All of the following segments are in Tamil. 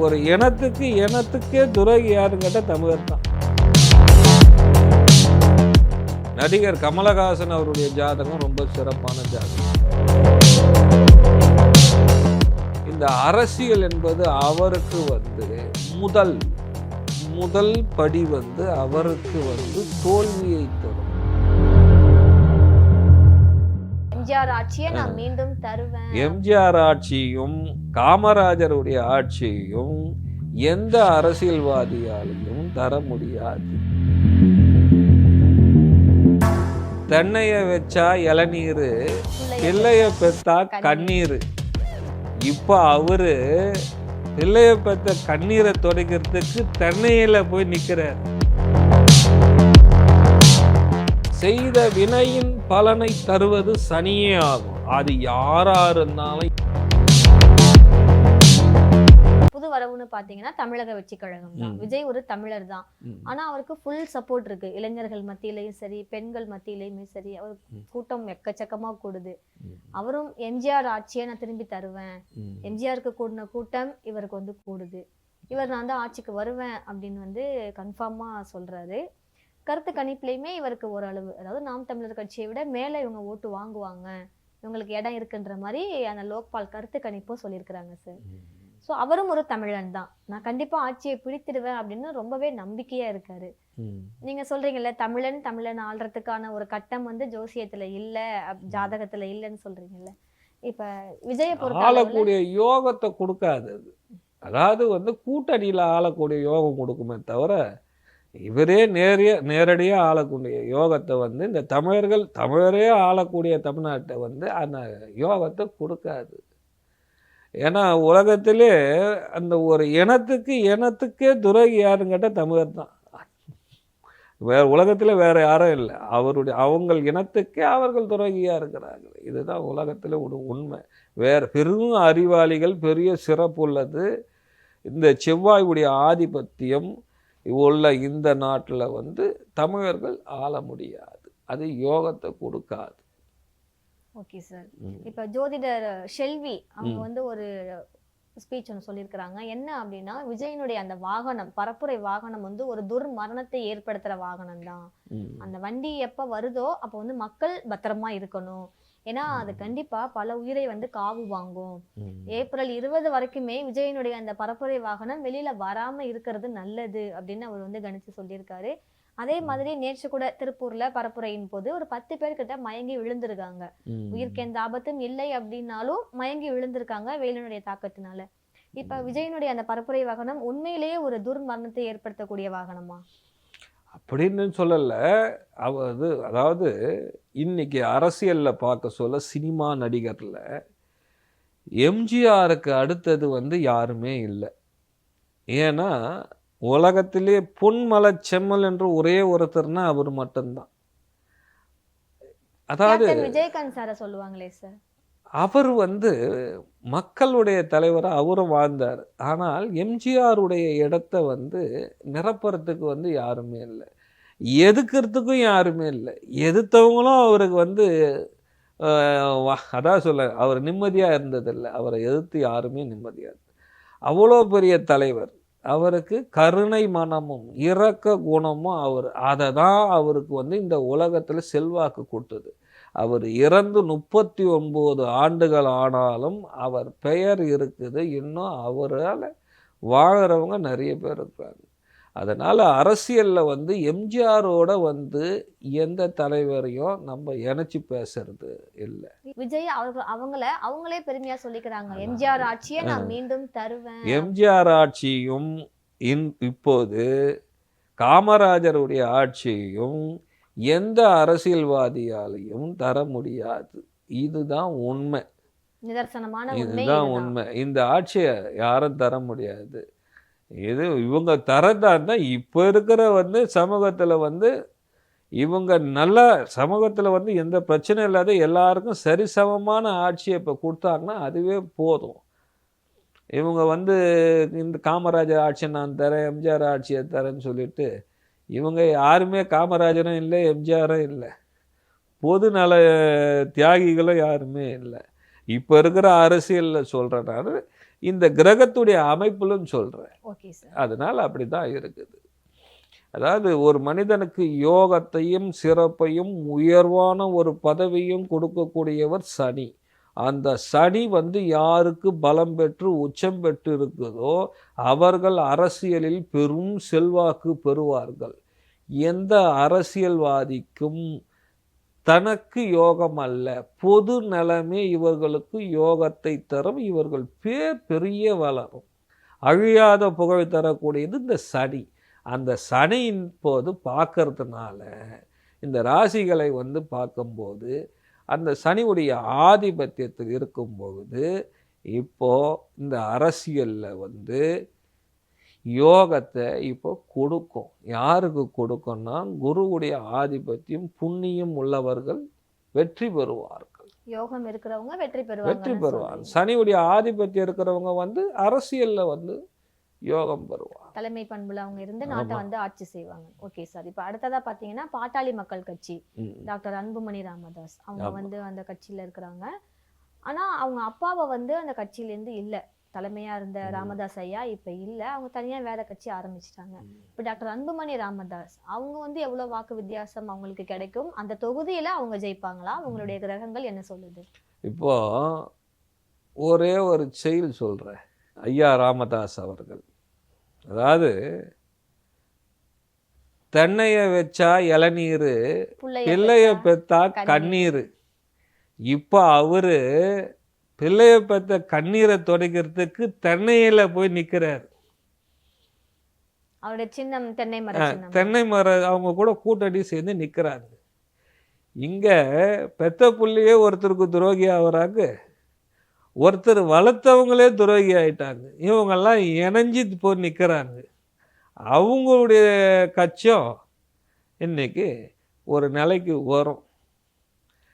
ஒரு இனத்துக்கே துரோகி யாருன்னு கேட்டால் தமிழர் தான். நடிகர் கமலஹாசன் அவருடைய ஜாதகம் ரொம்ப சிறப்பான ஜாதகம். இந்த அரசியல் என்பது அவருக்கு முதல் படி அவருக்கு தோல்வியை தரும். எம்ஜிஆர் ஆட்சியை நான் மீண்டும் தருவேன். எம்ஜிஆர் ஆட்சியும் காமராஜருடைய ஆட்சியையும் எந்த அரசியல்வாதியாலையும் தர முடியாது. தென்னைய வச்சா இளநீர், பிள்ளைய பெத்தா கண்ணீர். இப்ப அவரு பிள்ளைய பெத்த கண்ணீரை துடைக்கிறதுக்கு தென்னையில போய் நிக்கிறார். செய்த வினையின் பலனை தருவது சனியே ஆகும். அது யாரா இருந்தாலும். புது வரவுன்னு பாத்தீங்கன்னா தமிழக வெற்றி கழகம் தான். விஜய் ஒரு தமிழர் தான். ஆனா அவருக்கு ஃபுல் சப்போர்ட் இருக்கு. இளைஞர்கள் மத்தியிலையும் சரி, பெண்கள் மத்தியிலையுமே சரி, அவர் கூட்டம் எக்கச்சக்கமா கூடுது. அவரும் எம்ஜிஆர் ஆட்சியை நான் திரும்பி தருவேன், எம்ஜிஆருக்கு கூடின கூட்டம் இவருக்கு கூடுது, இவர் நான் தான் ஆட்சிக்கு வருவேன் அப்படின்னு கன்ஃபார்மா சொல்றாரு. கருத்து கணிப்புலையுமே இவருக்கு ஓரளவு, அதாவது நாம் தமிழர் கட்சியை விட மேல இவங்க ஓட்டு வாங்குவாங்க, இவங்களுக்கு இடம் இருக்குன்ற மாதிரி அந்த லோக்பால் கருத்து கணிப்பும் சொல்லியிருக்கிறாங்க சார். ஸோ அவரும் ஒரு தமிழன் தான். நான் கண்டிப்பா ஆட்சியை பிடித்திடுவேன் அப்படின்னு ரொம்பவே நம்பிக்கையா இருக்காரு. நீங்க சொல்றீங்கல்ல, தமிழன் ஆள்றதுக்கான ஒரு கட்டம் ஜோசியத்துல இல்ல, ஜாதகத்துல இல்லைன்னு சொல்றீங்கல்ல. இப்ப விஜய பொறுத்த ஆளக்கூடிய யோகத்தை கொடுக்காது. அதாவது கூட்டணியில ஆளக்கூடிய யோகம் கொடுக்குமே தவிர, இவரே நேரடியாக ஆளக்கூடிய யோகத்தை இந்த தமிழரே ஆளக்கூடிய தமிழ்நாட்டை அந்த யோகத்தை கொடுக்காது. ஏன்னா உலகத்திலே அந்த ஒரு இனத்துக்கே துரோகி யாருன்னு கேட்டால் தமிழர் தான். உலகத்தில் வேற யாரும் இல்லை. அவங்க இனத்துக்கே அவர்கள் துரோகியாக இருக்கிறார்கள். இதுதான் உலகத்தில் ஒரு உண்மை. பெரும் அறிவாளிகள், பெரிய சிறப்பு உள்ளது இந்த செவ்வாயுடைய ஆதிபத்தியம் உள்ள இந்த நாட்டில் தமிழர்கள் ஆள முடியாது. அது யோகத்தை கொடுக்காது. Okay sir. இப்ப ஜோதிடர் ஷெல்வி அவங்க ஒரு ஸ்பீச் ஒன்று சொல்லியிருக்கிறாங்க. என்ன அப்படின்னா, விஜயனுடைய அந்த வாகனம், பரப்புரை வாகனம் ஒரு துர்மரணத்தை ஏற்படுத்துற வாகனம் தான். அந்த வண்டி எப்ப வருதோ அப்ப மக்கள் பத்திரமா இருக்கணும். ஏன்னா அது கண்டிப்பா பல உயிரை காவு வாங்கும். ஏப்ரல் 20 வரைக்குமே விஜயனுடைய அந்த பரப்புரை வாகனம் வெளியில வராம இருக்கிறது நல்லது அப்படின்னு அவர் கணிச்சு சொல்லியிருக்காரு. அதே மாதிரி நேற்று கூட திருப்பூர்ல பரப்புரையின் போது ஒரு 10 பேர்கிட்ட மயங்கி விழுந்திருக்காங்க. உயிருக்கு எந்த ஆபத்தும் இல்லை அப்படின்னாலும் மயங்கி விழுந்திருக்காங்க வெயிலினுடைய தாக்கத்தினால. இப்ப விஜயனுடைய அந்த பரப்புரை வாகனம் உண்மையிலேயே ஒரு துர்மரணத்தை ஏற்படுத்தக்கூடிய வாகனமா அப்படின்னு சொல்லல. அதாவது இன்னைக்கு அரசியல்ல பார்க்க சொல்ல, சினிமா நடிகர்ல எம்ஜிஆருக்கு அடுத்தது யாருமே இல்லை. ஏன்னா உலகத்திலே பொன்மலை செம்மல் என்று ஒரே ஒருத்தர்னா அவர் மட்டும்தான். அதாவது விஜயகாந்த் சார சொல்லுவாங்களே சார், அவர் மக்களுடைய தலைவரா அவரும் வாழ்ந்தார். ஆனால் எம்ஜிஆருடைய இடத்தை நிரப்புறதுக்கு யாருமே இல்லை, எதுக்கிறதுக்கும் யாருமே இல்லை. எதிர்த்தவங்களும் அவருக்கு அதான் சொல்ல, அவர் நிம்மதியா இருந்ததில்லை. அவரை எதிர்த்து யாருமே நிம்மதியா இருந்தது. அவ்வளோ பெரிய தலைவர், அவருக்கு கருணை மனமும் இரக்க குணமும் அதை தான் அவருக்கு இந்த உலகத்துல செல்வாக்கு கொடுத்தது. அவர் இறந்து 39 ஆண்டுகள் ஆனாலும் அவர் பெயர் இருக்குது. இன்னும் அவரால் வாழறவங்க நிறைய பேர் இருக்கிறாங்க. அதனால அரசியல்ல எம்ஜிஆரோட எந்த தலைவரையும் நம்ம இணைச்சு பேசுறது இல்லை. விஜய் அவங்களே பெருமையா சொல்லிக்கிறாங்க, எம்ஜிஆர் ஆட்சியை நான் மீண்டும் தருவேன். எம்ஜிஆர் ஆட்சியும் இப்போது காமராஜருடைய ஆட்சியையும் எந்த அரசியல்வாதியாலையும் தர முடியாது. இதுதான் உண்மை, இதுதான் உண்மை. இந்த ஆட்சியை யாரும் தர முடியாது. இது இவங்க தரதான். இப்போ இருக்கிற சமூகத்தில் இவங்க நல்ல சமூகத்தில் எந்த பிரச்சனை இல்லாத எல்லாருக்கும் சரிசமமான ஆட்சியை இப்போ கொடுத்தாங்கன்னா அதுவே போதும். இவங்க இந்த காமராஜர் ஆட்சியை நான் தரேன், எம்ஜிஆர் ஆட்சியை தரேன்னு சொல்லிட்டு இவங்க யாருமே காமராஜரும் இல்லை, எம்ஜிஆரும் இல்லை, பொது நல தியாகிகளும் யாருமே இல்லை. இப்போ இருக்கிற அரசியலில் சொல்கிறனால இந்த கிரகத்துடைய அமைப்பிலும் சொல்றேன். Okay sir. அதனால அப்படிதான் இருக்குது. அதாவது ஒரு மனிதனுக்கு யோகத்தையும் சிறப்பையும் உயர்வான ஒரு பதவியும் கொடுக்கக்கூடியவர் சனி. அந்த சனி வந்து யாருக்கு பலம் பெற்று உச்சம் பெற்று இருக்குதோ அவர்கள் அரசியலில் பெரும் செல்வாக்கு பெறுவார்கள். எந்த அரசியல்வாதிக்கும் தனக்கு யோகம் அல்ல, பொது நலமே இவர்களுக்கு யோகத்தை தரும். இவர்கள் பெரிய வளரும். அழியாத புகழ் தரக்கூடியது இந்த சனி. அந்த சனியின் போது பார்க்கறதுனால இந்த ராசிகளை வந்து பார்க்கும்போது அந்த சனியுடைய ஆதிபத்தியத்தில் இருக்கும் பொழுது இப்போ இந்த அரசியலில் வந்து யோகத்தை இப்போ கொடுக்கும். யாருக்கு கொடுக்கும்னா குருவுடைய ஆதிபத்தியம் புண்ணியம் உள்ளவர்கள் வெற்றி பெறுவார்கள். யோகம் இருக்கிறவங்க வெற்றி வெற்றி பெறுவாங்க. பெறுவாங்க. சனியுடைய ஆதிபத்தியம் இருக்கிறவங்க வந்து அரசியலில் வந்து யோகம் பெறுவாங்க. தலைமை பண்புல அவங்க இருந்து நாட்டை வந்து ஆட்சி செய்வாங்க. Okay sir. இப்போ அடுத்ததா பாத்தீங்கன்னா பாட்டாளி மக்கள் கட்சி, டாக்டர் அன்புமணி ராமதாஸ் அவங்க வந்து அந்த கட்சியில இருக்கிறாங்க. ஆனா அவங்க அப்பாவை வந்து அந்த கட்சியில இருந்து இல்ல, தலைமையா இருந்த ராமதாஸ் ஐயா இப்ப இல்ல, அவங்க தனியா வேற கட்சி ஆரம்பிச்சிட்டாங்க. இப்ப டாக்டர் அன்புமணி ராமதாஸ் அவங்க வந்து எவ்வளவு வாக்கு வித்தியாசம் அவங்களுக்கு கிடைக்கும்? அந்த தொகுதியில அவங்க ஜெயிப்பாங்களா? அவங்களுடைய கிரகங்கள் என்ன சொல்லுது? இப்போ ஒரே ஒரு செயல் சொல்றேன். ஐயா ராமதாஸ் அவர்கள், அதாவது தென்னைய வச்சா இளநீர், பிள்ளைய பெத்தா கண்ணீர். இப்போ அவரு பிள்ளைய பெத்த கண்ணீரை துடைக்கிறதுக்கு தென்னையில போய் நிக்கிறார். அவருடைய சின்னம் தென்னை மரம். தென்னை மரம் அவங்க கூட கூட்டடி சேர்ந்து நிக்கிறாங்க. இங்க பெத்த புள்ளையே ஒருத்தருக்கு துரோகி ஆகுறாங்க, ஒருத்தர் வளர்த்தவங்களே துரோகி ஆயிட்டாங்க. இவங்கெல்லாம் இணைஞ்சி போய் நிற்கிறாங்க. அவங்களுடைய கட்சியும் இன்னைக்கு ஒரு நிலைக்கு வரும்.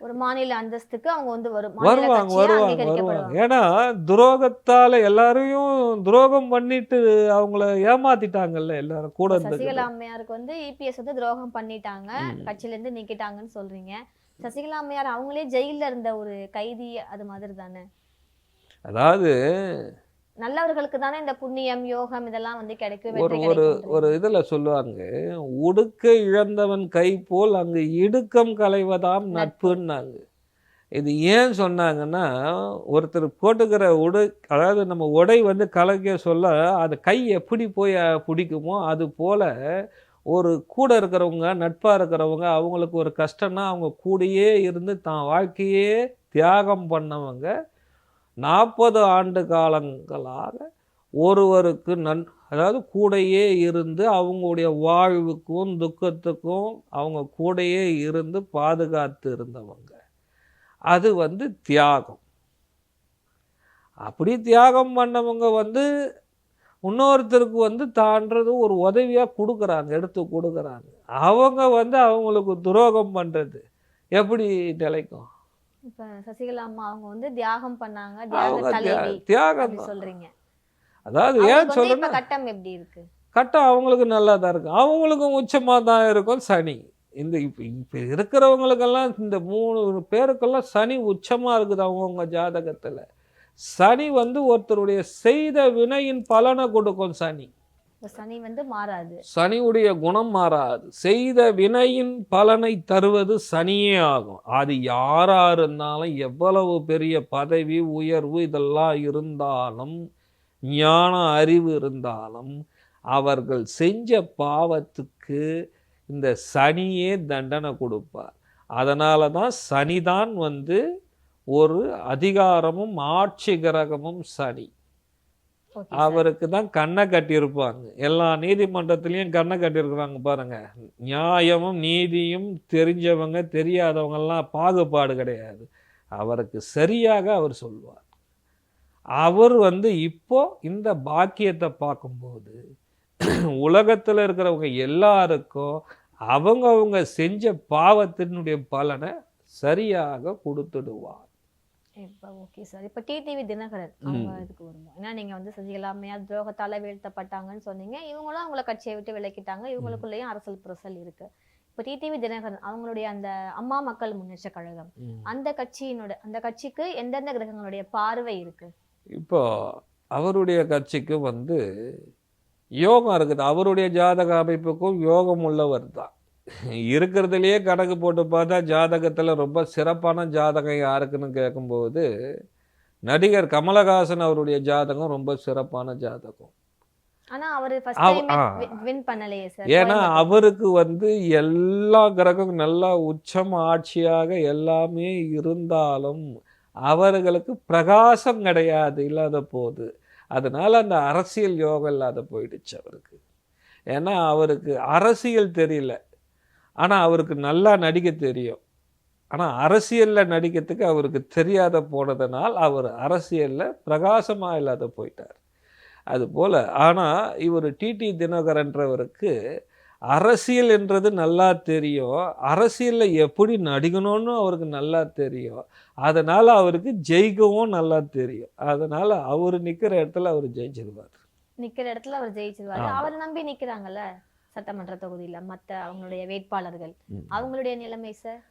ஒரு மாநில அந்தஸ்துக்கு அவங்க வந்து வருவாங்க. ஏன்னா துரோகத்தால எல்லாரையும் துரோகம் பண்ணிட்டு அவங்கள ஏமாத்திட்டாங்கல்ல எல்லாரும் கூட. சசிகலா அம்மையாருக்கு வந்து இபிஎஸ் வந்து துரோகம் பண்ணிட்டாங்க, கட்சியில இருந்து நீக்கிட்டாங்கன்னு சொல்றீங்க. சசிகலா அம்மையார் அவங்களே ஜெயில இருந்த ஒரு கைதி, அது மாதிரி தானே? அதாவது நல்லவர்களுக்கு தானே இந்த புண்ணியம் யோகம் இதெல்லாம் வந்து கிடைக்கும். ஒரு இதுல சொல்லுவாங்க, உடுக்க இழந்தவன் கை போல் அங்கு இடுக்கம் களைவதாம் நட்புன்னாங்க. இது ஏன் சொன்னாங்கன்னா, ஒருத்தர் போட்டுக்கிற அதாவது நம்ம உடை வந்து கலக்க சொல்ல அது கை எப்படி போய் பிடிக்குமோ அது போல ஒரு கூட இருக்கிறவங்க நட்பாக இருக்கிறவங்க அவங்களுக்கு ஒரு கஷ்டம்னா அவங்க கூடயே இருந்து தான் வாழ்க்கையே தியாகம் பண்ணவங்க 40 ஆண்டு காலங்களாக ஒருவருக்கு அதாவது கூடையே இருந்து அவங்களுடைய வாழ்வுக்கும் துக்கத்துக்கும் அவங்க கூடையே இருந்து பாதுகாத்து இருந்தவங்க. அது வந்து தியாகம். அப்படி தியாகம் பண்ணவங்க வந்து இன்னொருத்தருக்கு வந்து தான்றது ஒரு உதவியாக கொடுக்குறாங்க, எடுத்து கொடுக்குறாங்க. அவங்க வந்து அவங்களுக்கு துரோகம் பண்ணுறது எப்படி நிலைக்கும்? இப்ப சசிகலா அம்மா அவங்க வந்து தியாகம் பண்ணாங்க, தியாகம் சொல்றீங்க. அதாவது ஏன் சொல்றேன்னா கட்டம் எப்படி இருக்கு? கட்டம் அவங்களுக்கு நல்லா தான் இருக்கு, அவங்களுக்கும் உச்சமா தான் இருக்கும் சனி. இந்த இப்ப இருக்கிறவங்களுக்கெல்லாம் இந்த 3 பேருக்கெல்லாம் சனி உச்சமா இருக்குது அவங்கவுங்க ஜாதகத்துல. சனி வந்து ஒருத்தருடைய செய்த வினையின் பலனை கொடுக்கும். சனி வந்து மாறாது, சனியுடைய குணம் மாறாது. செய்த வினையின் பலனை தருவது சனியே ஆகும். அது யாரா இருந்தாலும் எவ்வளவு பெரிய பதவி உயர்வு இதெல்லாம் இருந்தாலும் ஞான அறிவு இருந்தாலும் அவர்கள் செஞ்ச பாவத்துக்கு இந்த சனியே தண்டனை கொடுப்பார். அதனால தான் சனிதான் வந்து ஒரு அதிகாரமும் ஆட்சி கிரகமும் சனி. அவருக்கு தான் கண்ணை கட்டியிருப்பாங்க. எல்லா நீதிமன்றத்திலையும் கண்ணை கட்டியிருக்கிறாங்க பாருங்க. நியாயமும் நீதியும் தெரிஞ்சவங்க தெரியாதவங்கெல்லாம் பாகுபாடு கிடையாது. அவருக்கு சரியாக அவர் சொல்வார். அவர் வந்து இப்போ இந்த பாக்கியத்தை பார்க்கும்போது உலகத்தில் இருக்கிறவங்க எல்லாருக்கும் அவங்க செஞ்ச பாவத்தினுடைய பலனை சரியாக கொடுத்துடுவார். இப்போ ஓகே சார். இப்போ டிடிவி தினகரன் அவங்க இதுக்கு வருவோம். ஏன்னா நீங்கள் வந்து சசிகலா அம்மையார் துரோகத்தால் வீழ்த்தப்பட்டாங்கன்னு சொன்னீங்க. இவங்களும் அவங்கள கட்சியை விட்டு விலக்கிட்டாங்க. இவங்களுக்குள்ளேயும் அரசியல் புரசல் இருக்கு. இப்போ டிடிவி தினகரன் அவங்களுடைய அந்த அம்மா மக்கள் முன்னேற்ற கழகம், அந்த கட்சிக்கு எந்தெந்த கிரகங்களுடைய பார்வை இருக்கு? இப்போ அவருடைய கட்சிக்கு வந்து யோகம் இருக்குது. அவருடைய ஜாதக அமைப்புக்கும் யோகம் உள்ளவர் தான். இருக்கிறதுலையே கணக்கு போட்டு பார்த்தா ஜாதகத்தில் ரொம்ப சிறப்பான ஜாதகம் யாருக்குன்னு கேட்கும்போது நடிகர் கமலஹாசன் அவருடைய ஜாதகம் ரொம்ப சிறப்பான ஜாதகம். ஆனா அவரு வின் பண்ணலையே சார். ஏன்னா அவருக்கு வந்து எல்லா கிரகம் நல்லா உச்சம் ஆட்சியாக எல்லாமே இருந்தாலும் அவர்களுக்கு பிரகாசம் கிடையாது, இல்லாத போது. அதனால அந்த அரசியல் யோகம் இல்லாத போயிடுச்சு அவருக்கு. ஏன்னா அவருக்கு அரசியல் தெரியல, ஆனால் அவருக்கு நல்லா நடிக்க தெரியும். ஆனால் அரசியலில் நடிக்கிறதுக்கு அவருக்கு தெரியாத போனதுனால் அவர் அரசியலில் பிரகாசமாக இல்லாத போயிட்டார். அதுபோல் ஆனால் இவர் டிடி தினகரன்றவருக்கு அரசியல் என்றது நல்லா தெரியும், அரசியலில் எப்படி நடிக்கணும்னு அவருக்கு நல்லா தெரியும். அதனால் அவருக்கு ஜெயிக்கவும் நல்லா தெரியும். அதனால் அவர் நிற்கிற இடத்துல அவர் ஜெயிச்சிருவார். நிற்கிற இடத்துல அவர் ஜெயிச்சிருவார். அவர் நம்பி நிற்கிறாங்கல்ல சட்டமன்ற தொகுதியில் மற்ற அவங்களுடைய வேட்பாளர்கள், அவங்களுடைய நிலைமை சார்.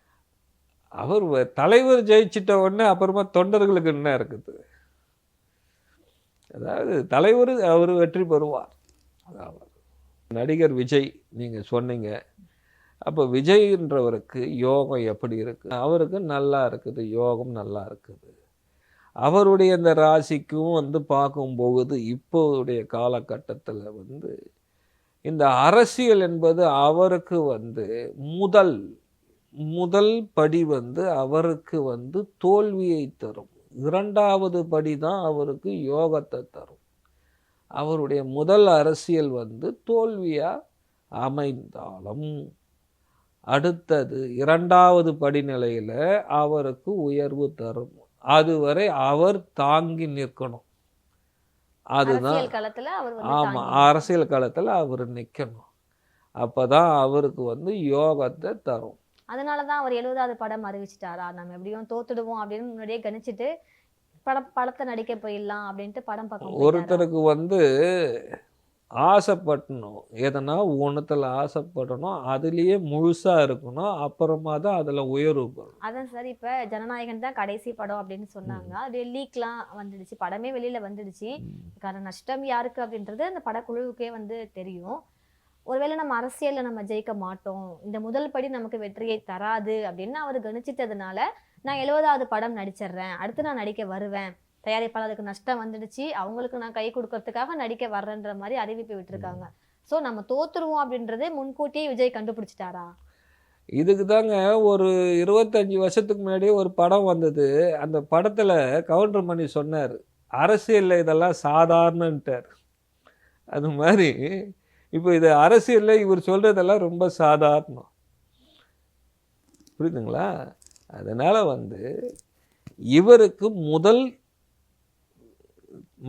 அவர் தலைவர் ஜெயிச்சிட்ட உடனே அப்புறமா தொண்டர்களுக்கு என்ன இருக்குது? அதாவது தலைவர் அவர் வெற்றி பெறுவார். நடிகர் விஜய் நீங்கள் சொன்னீங்க, அப்போ விஜய்ன்றவருக்கு யோகம் எப்படி இருக்குது? அவருக்கு நல்லா இருக்குது, யோகம் நல்லா இருக்குது. அவருடைய இந்த ராசிக்கும் வந்து பார்க்கும்போது இப்போதைய காலகட்டத்தில் வந்து இந்த அரசியல் என்பது அவருக்கு வந்து முதல் படி வந்து அவருக்கு வந்து தோல்வியை தரும். இரண்டாவது படி தான் அவருக்கு யோகத்தை தரும். அவருடைய முதல் அரசியல் வந்து தோல்வியாக அமைந்தாலும் அடுத்தது இரண்டாவது படிநிலையில் அவருக்கு உயர்வு தரும். அதுவரை அவர் தாங்கி நிற்கணும். அதுதான் ஆமாம், அரசியல் களத்தில் அவர் நிற்கணும். அப்போ தான் அவருக்கு வந்து யோகத்தை தரும். அதனால தான் அவர் 70வது படம் அறிவிச்சிட்டாரா, நம்ம எப்படியும் தோத்துடுவோம் அப்படின்னு முன்னாடியே கணிச்சிட்டு படத்தை நடிக்க போயிடலாம் அப்படின்ட்டு படம் பார்க்க. ஒருத்தருக்கு வந்து ஆசைப்படணும், எதனா ஒன்றுத்தில் ஆசைப்படணும், அதுலேயே முழுசாக இருக்கணும், அப்புறமா தான் அதில் உயர்வு பெறணும். அதான் சார், இப்போ ஜனநாயகன் தான் கடைசி படம் அப்படின்னு சொன்னாங்க. அது லீக்லாம் வந்துடுச்சு, படமே வெளியில் வந்துடுச்சு. காரணம் நஷ்டம் யாருக்கு அப்படின்றது அந்த படக்குழுவுக்கே வந்து தெரியும். ஒருவேளை நம்ம அரசியலில் நம்ம ஜெயிக்க மாட்டோம், இந்த முதல் படி நமக்கு வெற்றியை தராது அப்படின்னு அவர் கணிச்சிட்டதுனால நான் 70வது படம் நடிச்சிடுறேன், அடுத்து நான் நடிக்க வருவேன், தயாரிப்பாளருக்கு நஷ்டம் வந்துடுச்சு, அவங்களுக்கு நான் கை கொடுக்கறதுக்காக நடிக்க வர்றேன்ற மாதிரி அறிவிப்பு விட்டுருக்காங்க. ஸோ நம்ம தோத்துருவோம் அப்படின்றது முன்கூட்டியே விஜய் கண்டுபிடிச்சிட்டாரா? இதுக்கு தாங்க ஒரு 25 வருஷத்துக்கு முன்னாடியே ஒரு படம் வந்தது. அந்த படத்தில் கவுண்டர்மணி சொன்னார், அரசியலில் இதெல்லாம் சாதாரணன்ட்டார். அது மாதிரி இப்போ இது அரசியலில் இவர் சொல்கிறதெல்லாம் ரொம்ப சாதாரணம். புரியுதுங்களா? அதனால் வந்து இவருக்கு முதல்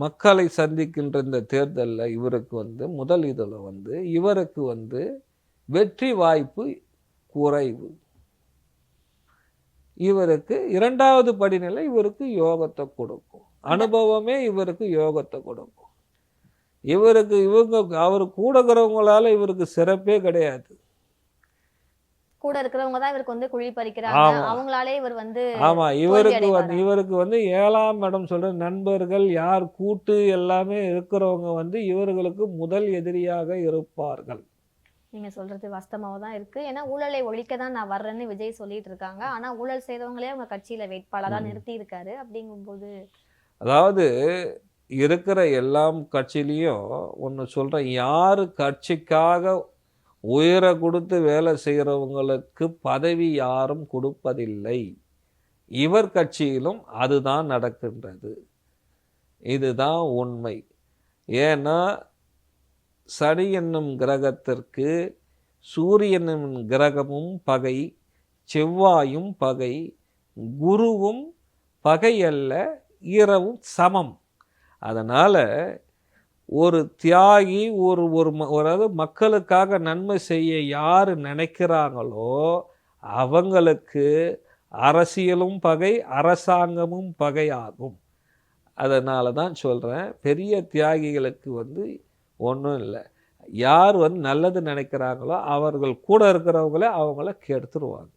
மக்களை சந்திக்கின்ற இந்த தேர்தலில் இவருக்கு வந்து முதல் இதில் வந்து இவருக்கு வந்து வெற்றி வாய்ப்பு குறைவு. இவருக்கு இரண்டாவது படிநிலை இவருக்கு யோகத்தை கொடுக்கும், அனுபவமே இவருக்கு யோகத்தை கொடுக்கும். இவருக்கு அவர் கூட இருக்கிறவங்களால இவருக்கு சிறப்பே கிடையாது. கூட இருக்கிறவங்க தான் இவருக்கு வந்து குழி பறிக்கிறாங்க, அவங்களாலே இவர் வந்து இவருக்கு வந்து 7ஆம் இடம் சொல்ற நண்பர்கள் யார் கூட்டு எல்லாமே இருக்கிறவங்க வந்து இவர்களுக்கு முதல் எதிரியாக இருப்பார்கள். நீங்க சொல்றது வாஸ்தவமாக தான் இருக்கு. ஏன்னா ஊழலை ஒழிக்க தான் நான் வர்றேன்னு விஜய் சொல்லிட்டு இருக்காங்க. ஆனா ஊழல் செய்தவங்களே அவங்க கட்சியில வேட்பாளரா நிறுத்தி இருக்காரு. அப்படிங்கும்போது அதாவது இருக்கிற எல்லா கட்சியிலையும் ஒன்று சொல்கிறேன், யார் கட்சிக்காக உயர கொடுத்து வேலை செய்கிறவங்களுக்கு பதவி யாரும் கொடுப்பதில்லை. இவர் கட்சியிலும் அதுதான் நடக்கின்றது. இதுதான் உண்மை. ஏன்னா சனி என்னும் கிரகத்திற்கு சூரியன் என்னும் கிரகமும் பகை, செவ்வாயும் பகை, குருவும் பகை அல்ல, இரவும் சமம். அதனால் ஒரு தியாகி அதாவது மக்களுக்காக நன்மை செய்ய யார் நினைக்கிறாங்களோ அவங்களுக்கு அரசியலும் பகை, அரசாங்கமும் பகையாகும். அதனால தான் சொல்கிறேன், பெரிய தியாகிகளுக்கு வந்து ஒன்றும் இல்லை, யார் வந்து நல்லது நினைக்கிறாங்களோ அவர்கள் கூட இருக்கிறவங்கள அவங்கள கெடுத்துருவாங்க.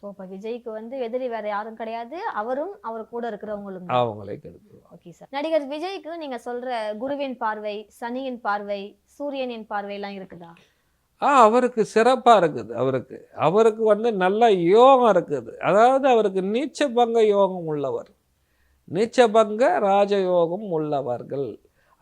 ஸோ அப்ப விஜய்க்கு வந்து எதிரி வேற யாரும் கிடையாது, அவரும் அவர் கூட இருக்கிறவங்களும் தான். அவங்களே கெடுத்துருவாங்க. Okay sir. நடிகர் விஜய்க்கு நீங்க சொல்ற குருவின் பார்வை, சனியின் பார்வை, சூரியனின் பார்வை எல்லாம் இருக்குதா? அவருக்கு சிறப்பா இருக்குது. அவருக்கு வந்து நல்ல யோகம் இருக்குது. அதாவது அவருக்கு நீச்சபங்க யோகம் உள்ளவர், நீச்சபங்க ராஜயோகம் உள்ளவர்கள்.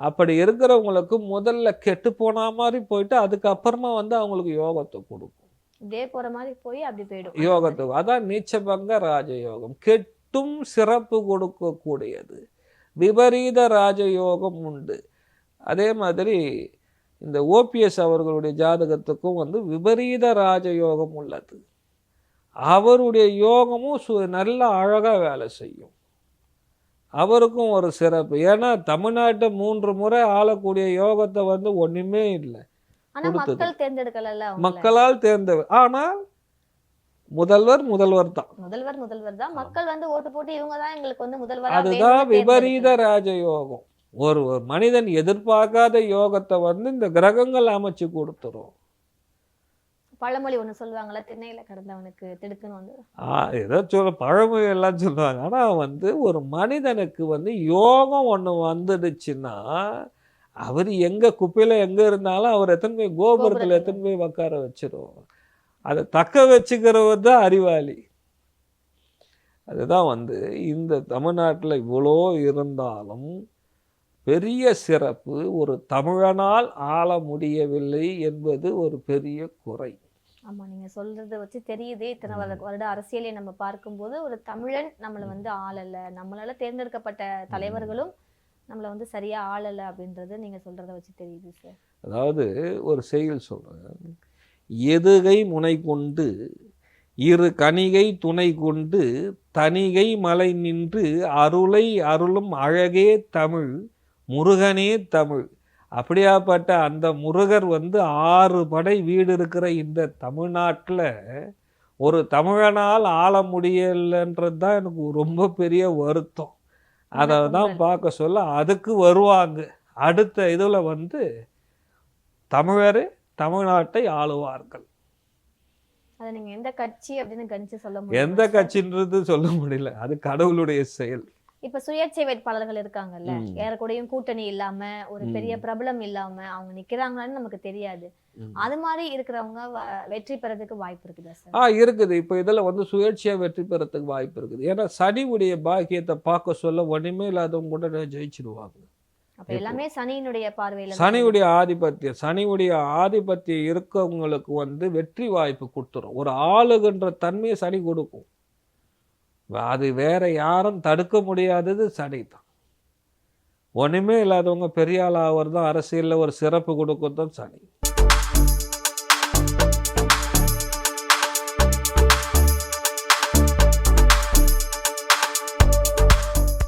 அப்படி இருக்கிறவங்களுக்கு முதல்ல கெட்டு போன மாதிரி போயிட்டு அதுக்கப்புறமா வந்து அவங்களுக்கு யோகத்தை கொடுக்கும். இதே போற மாதிரி போய் அப்படி போயிடும். யோகத்துக்கு அதான் நீச்சபங்க ராஜயோகம். கெட்டும் சிறப்பு கொடுக்கக்கூடியது. விபரீத ராஜயோகம் உண்டு. அதே மாதிரி இந்த ஓபிஎஸ் அவர்களுடைய ஜாதகத்துக்கும் வந்து விபரீத ராஜயோகம் உள்ளது. அவருடைய யோகமும் நல்ல அழகாக வேலை செய்யும். அவருக்கும் ஒரு சிறப்பு. ஏன்னா தமிழ்நாட்டை 3 முறை ஆளக்கூடிய யோகத்தை வந்து ஒன்றுமே இல்லை. ஆனா மக்கள் தேர்ந்தெடுக்கல. மக்களால் தேர்ந்தவர். ஆனால் முதல்வர் தான். முதல்வர் தான். மக்கள் வந்து ஓட்டு போட்டு இவங்க தான் எங்களுக்கு வந்து முதல்வர். அதுதான் விபரீத ராஜயோகம். ஒரு மனிதன் எதிர்பார்க்காத யோகத்தை வந்து இந்த கிரகங்கள் அமைச்சு கொடுத்துரும். பழமொழி ஒண்ணு சொல்லுவாங்கல்ல, திண்ணையில கடந்தவனுக்கு திடுக்குன்னு வந்து ஏதோ பழமொழி எல்லாம் சொல்லுவாங்க. ஆனா வந்து ஒரு மனிதனுக்கு வந்து யோகம் ஒண்ணு வந்துடுச்சுன்னா அவர் எங்க குப்பையில எங்க இருந்தாலும் அவர் எத்தனை போய் கோபுரத்துல எத்தனை போய் உட்கார வச்சிரும். அதை தக்க வச்சுக்கிறவர் தான் அறிவாளி. அதுதான் வந்து இந்த தமிழ்நாட்டில் இவ்வளோ இருந்தாலும் பெரிய சிறப்பு ஒரு தமிழனால் ஆள முடியவில்லை என்பது ஒரு பெரிய குறை. ஆமா, நீங்க சொல்றத வச்சு தெரியுது. இத்தனை வருட அரசியலை நம்ம பார்க்கும்போது ஒரு தமிழன் நம்மளை வந்து ஆளல, நம்மளால தேர்ந்தெடுக்கப்பட்ட தலைவர்களும் நம்மளை வந்து சரியா ஆளல அப்படின்றது நீங்க சொல்றத வச்சு தெரியுது சார். அதாவது ஒரு செய்யுள் சொல்றேன். எதுகை முனை கொண்டு இரு கணிகை துணை கொண்டு தனிகை மலை நின்று அருளை அருளும் அழகே தமிழ் முருகனே தமிழ். அப்படியாப்பட்ட அந்த முருகர் வந்து 6 படை வீடு இருக்கிற இந்த தமிழ்நாட்டில் ஒரு தமிழனால் ஆள முடியலைன்றது தான் எனக்கு ரொம்ப பெரிய வருத்தம். அதை தான் பார்க்க சொல்ல அதுக்கு வருவாங்க. அடுத்த இதில் வந்து தமிழர் தமிழ்நாட்டை ஆளுவார்கள். அதை நீங்க எந்த கட்சி அப்படின்னு கணிச்சு சொல்ல முடியும்? எந்த கட்சின்றது சொல்ல முடியல, அது கடவுளுடைய செயல். இப்ப சுயேட்சை வேட்பாளர்கள் இருக்காங்கல்ல, யார கூடயும் கூட்டணி இல்லாம ஒரு பெரிய பிரபலம் இல்லாம அவங்க நிக்கிறாங்கன்னு நமக்கு தெரியாது. அது மாதிரி இருக்கிறவங்க வெற்றி பெறதுக்கு வாய்ப்பு இருக்குதா சார்? இருக்குது. இப்ப இதுல வந்து சுயேட்சையா வெற்றி பெறதுக்கு வாய்ப்பு இருக்குது. ஏன்னா சனியுடைய பாக்கியத்தை பார்க்க சொல்ல ஒண்ணுமே இல்லாதவங்க கூட ஜெயிச்சிருவாங்க. அப்ப எல்லாமே சனியினுடைய பார்வையில, சனியுடைய ஆதிபத்தியம் இருக்கவங்களுக்கு வந்து வெற்றி வாய்ப்பு கொடுத்துரும். ஒரு ஆளுகின்ற தன்மையை சனி கொடுக்கும். அது வேற யாரும் தடுக்க முடியாதது சனி தான். ஒண்ணுமே இல்லாதவங்க பெரிய ஆள் ஆவர் தான் அரசியல்ல ஒரு சிறப்பு கொடுக்கத்தான் சனி.